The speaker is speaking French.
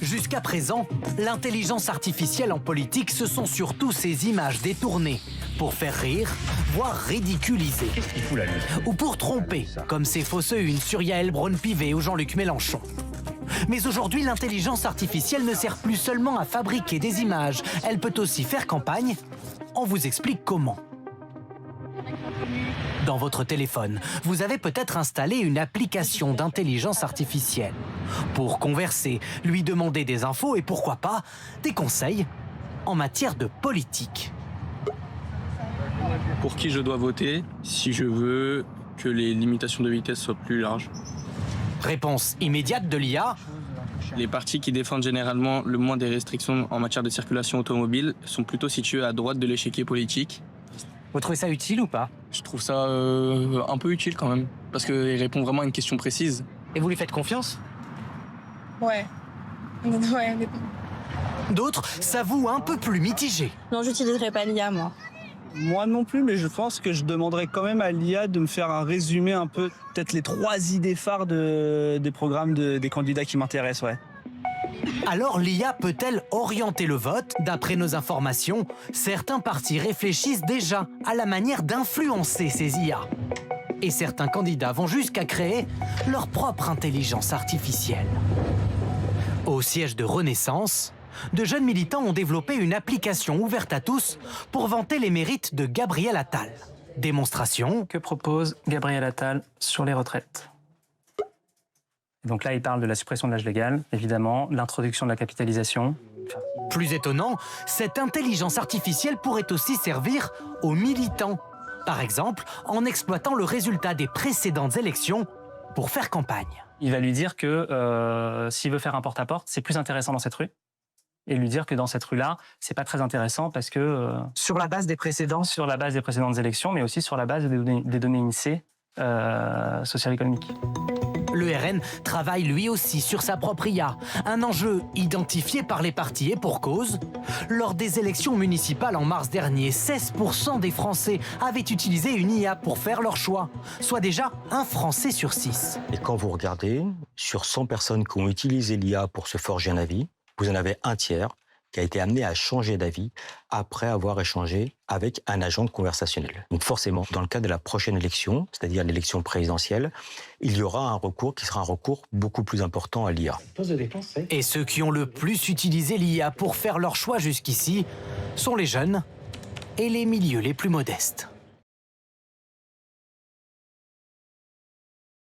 Jusqu'à présent, l'intelligence artificielle en politique, ce sont surtout ces images détournées pour faire rire, voire ridiculiser. Qu'est-ce qu'il fout là, lui? Ou pour tromper, comme ces fausses unes sur Yael Braun-Pivet ou Jean-Luc Mélenchon. Mais aujourd'hui, l'intelligence artificielle ne sert plus seulement à fabriquer des images, elle peut aussi faire campagne. On vous explique comment. Dans votre téléphone, vous avez peut-être installé une application d'intelligence artificielle pour converser, lui demander des infos et pourquoi pas des conseils en matière de politique. Pour qui je dois voter si je veux que les limitations de vitesse soient plus larges. Réponse immédiate de l'IA. Les partis qui défendent généralement le moins des restrictions en matière de circulation automobile sont plutôt situés à droite de l'échiquier politique. Vous trouvez ça utile ou pas? Je trouve ça un peu utile quand même, parce qu'il répond vraiment à une question précise. Et vous lui faites confiance? Ouais. Ouais, mais... D'autres s'avouent un peu plus mitigés. Non, j'utiliserai pas l'IA, moi. Moi non plus, mais je pense que je demanderais quand même à l'IA de me faire un résumé un peu, peut-être les 3 idées phares des programmes des candidats qui m'intéressent, ouais. Alors l'IA peut-elle orienter le vote? D'après nos informations, certains partis réfléchissent déjà à la manière d'influencer ces IA. Et certains candidats vont jusqu'à créer leur propre intelligence artificielle. Au siège de Renaissance, de jeunes militants ont développé une application ouverte à tous pour vanter les mérites de Gabriel Attal. Démonstration. Que propose Gabriel Attal sur les retraites? Donc là, il parle de la suppression de l'âge légal, évidemment, l'introduction de la capitalisation. Plus étonnant, cette intelligence artificielle pourrait aussi servir aux militants. Par exemple, en exploitant le résultat des précédentes élections pour faire campagne. Il va lui dire que s'il veut faire un porte-à-porte, c'est plus intéressant dans cette rue. Et lui dire que dans cette rue-là, c'est pas très intéressant parce que... Sur la base des précédentes élections, mais aussi sur la base des données INSEE social-économiques. Le RN travaille lui aussi sur sa propre IA, un enjeu identifié par les partis et pour cause. Lors des élections municipales en mars dernier, 16% des Français avaient utilisé une IA pour faire leur choix, soit déjà un Français sur 6. Et quand vous regardez, sur 100 personnes qui ont utilisé l'IA pour se forger un avis, vous en avez un tiers qui a été amené à changer d'avis après avoir échangé avec un agent conversationnel. Donc forcément, dans le cas de la prochaine élection, c'est-à-dire l'élection présidentielle, il y aura un recours qui sera un recours beaucoup plus important à l'IA. Et ceux qui ont le plus utilisé l'IA pour faire leur choix jusqu'ici sont les jeunes et les milieux les plus modestes.